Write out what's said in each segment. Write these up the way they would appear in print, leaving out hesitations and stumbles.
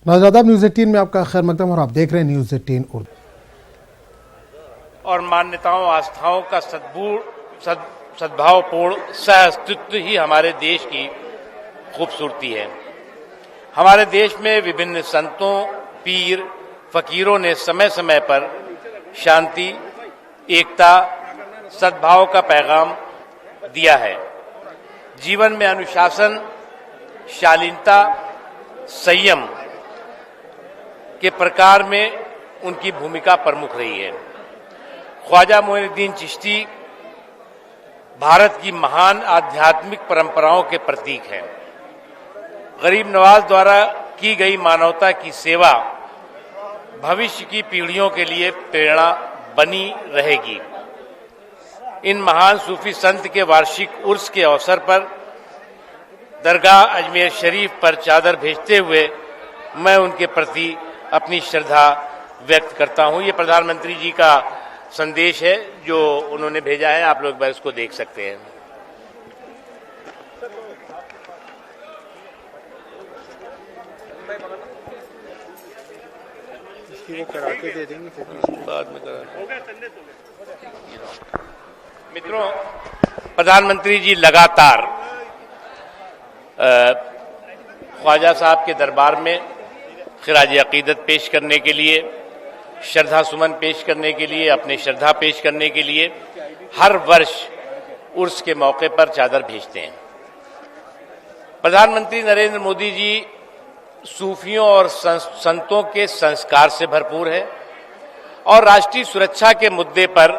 नाज़रीन, न्यूज़ 18 में आपका खैर मकदम और आप देख रहे हैं न्यूज़ 18 उर्दू। और मान्यताओं आस्थाओं का सद्भावपूर्ण सहअस्तित्व ही हमारे देश की खूबसूरती है। हमारे देश में विभिन्न संतों, पीर, फकीरों ने समय समय पर शांति, एकता, सद्भाव का पैगाम दिया है। जीवन में अनुशासन, शालीनता, संयम के प्रकार में उनकी भूमिका प्रमुख रही है। ख्वाजा मोइनुद्दीन चिश्ती भारत की महान आध्यात्मिक परंपराओं के प्रतीक हैं। गरीब नवाज द्वारा की गई मानवता की सेवा भविष्य की पीढ़ियों के लिए प्रेरणा बनी रहेगी। इन महान सूफी संत के वार्षिक उर्स के अवसर पर दरगाह अजमेर शरीफ पर चादर भेजते हुए मैं उनके प्रति अपनी श्रद्धा व्यक्त करता हूं। ये प्रधानमंत्री जी का संदेश है जो उन्होंने भेजा है, आप लोग एक बार इसको देख सकते हैं। वो करा के दे देंगे बाद में मित्रों, प्रधानमंत्री जी लगातार ख्वाजा साहब के दरबार में खिराज अकीदत पेश करने के लिए, श्रद्धा सुमन पेश करने के लिए, अपनी श्रद्धा पेश करने के लिए हर वर्ष उर्स के मौके पर चादर भेजते हैं। प्रधानमंत्री नरेंद्र मोदी जी सूफियों और संतों के संस्कार से भरपूर है और राष्ट्रीय सुरक्षा के मुद्दे पर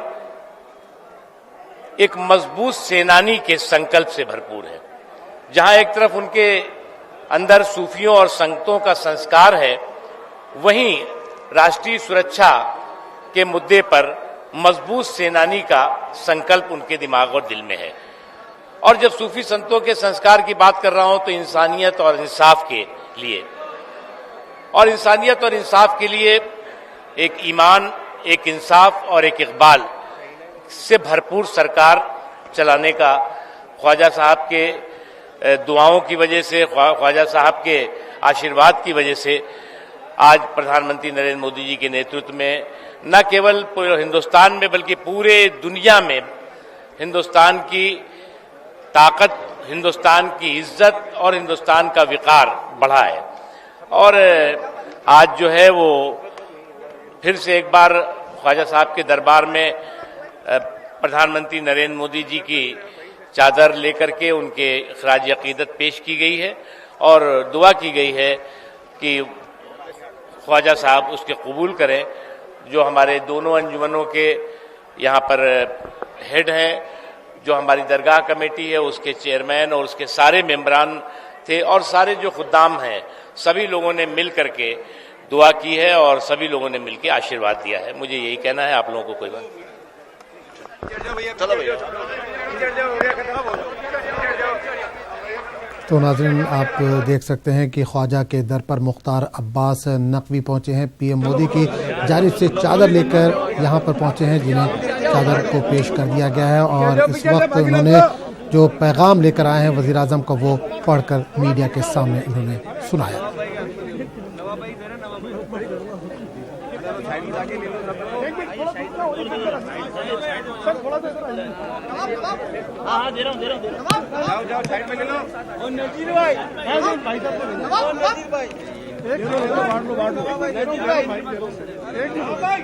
एक मजबूत सेनानी के संकल्प से भरपूर है। जहां एक तरफ उनके अंदर सूफियों और संतों का संस्कार है, वहीं राष्ट्रीय सुरक्षा के मुद्दे पर मजबूत सेनानी का संकल्प उनके दिमाग और दिल में है। और जब सूफी संतों के संस्कार की बात कर रहा हूं तो इंसानियत और इंसाफ के लिए, और इंसानियत और इंसाफ के लिए एक ईमान, एक इंसाफ और एक इकबाल से भरपूर सरकार चलाने का ख्वाजा साहब के दुआओं की वजह से, ख्वाजा साहब के आशीर्वाद की वजह से आज प्रधानमंत्री नरेंद्र मोदी जी के नेतृत्व में न केवल पूरे हिंदुस्तान में बल्कि पूरे दुनिया में हिंदुस्तान की ताकत, हिंदुस्तान की इज्जत और हिंदुस्तान का विकार बढ़ा है। और आज जो है वो फिर से एक बार ख्वाजा साहब के दरबार में प्रधानमंत्री नरेंद्र मोदी जी की चादर लेकर के उनके खिराज अकीदत पेश की गई है और दुआ की गई है कि ख्वाजा साहब उसके कबूल करें। जो हमारे दोनों अंजुमनों के यहाँ पर हेड हैं, जो हमारी दरगाह कमेटी है उसके चेयरमैन और उसके सारे मेंबरान थे और सारे जो खुद्दाम हैं, सभी लोगों ने मिल करके दुआ की है और सभी लोगों ने मिलकर आशीर्वाद दिया है। मुझे यही कहना है, आप लोगों को कोई बात। तो नाज़रीन, आप देख सकते हैं कि ख्वाजा के दर पर मुख्तार अब्बास नकवी पहुंचे हैं। पीएम मोदी की जानिब से चादर लेकर यहां पर पहुंचे हैं, जिन्हें चादर को पेश कर दिया गया है और इस वक्त उन्होंने जो पैगाम लेकर आए हैं वज़ीर आज़म का, वो पढ़कर मीडिया के सामने उन्होंने सुनाया। हाँ दे रहा हूँ जाओ साइड में ले लो। और नजीर भाई भाई साहब नजीर भाई एक बांट लो नजीर भाई